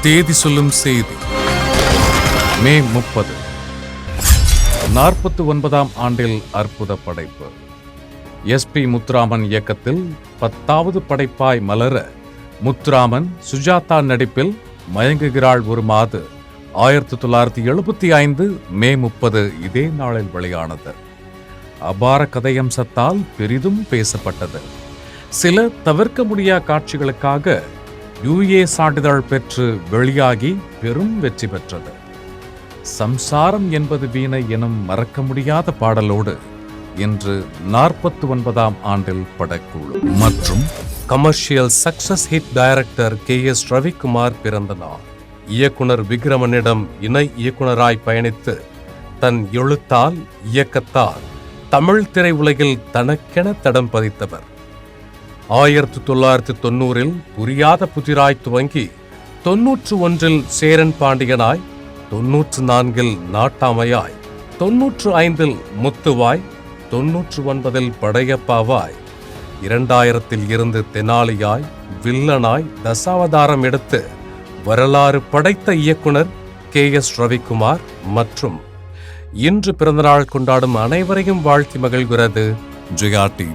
தேதி சொல்லும் செய்தி. மே 30. 49ஆம் ஆண்டில் அற்புத படைப்பு. SP முத்துராமன் இயக்கத்தில் 10வது படைப்பாய் மலர முத்துராமன் சுஜாதா நடிப்பில் மயங்குகிறாள் ஒரு மாது 1975 மே 30 இதே நாளில் வெளியானது. அபார கதையம்சத்தால் பெரிதும் பேசப்பட்டது. சில தவிர்க்க முடியா காட்சிகளுக்காக UA சான்றிதழ் பெற்று வெளியாகி பெரும் வெற்றி பெற்றது. சம்சாரம் என்பது வீணை எனும் மறக்க முடியாத பாடலோடு இன்று 49ஆம் ஆண்டில் படக்குழு மற்றும் commercial success hit director KS Ravikumar பிறந்த நாள். இயக்குனர் விக்ரமனிடம் இணை இயக்குனராய் பயணித்து தன் எழுத்தால் இயக்கத்தால் தமிழ் திரையுலகில் தனக்கென தடம் பதித்தவர். 1990 புரியாத புதிராய் துவங்கி 91 சேரன் பாண்டியனாய், 94 நாட்டாமையாய், 95 முத்துவாய், 99 படையப்பாவாய், 2000 இருந்து தெனாலியாய், வில்லனாய் தசாவதாரம் எடுத்து வரலாறு படைத்த இயக்குனர் KS ரவிக்குமார் மற்றும் இன்று பிறந்தநாள் கொண்டாடும் அனைவரையும் வாழ்த்தி மகிழ்கிறது ஜெயா டிவி.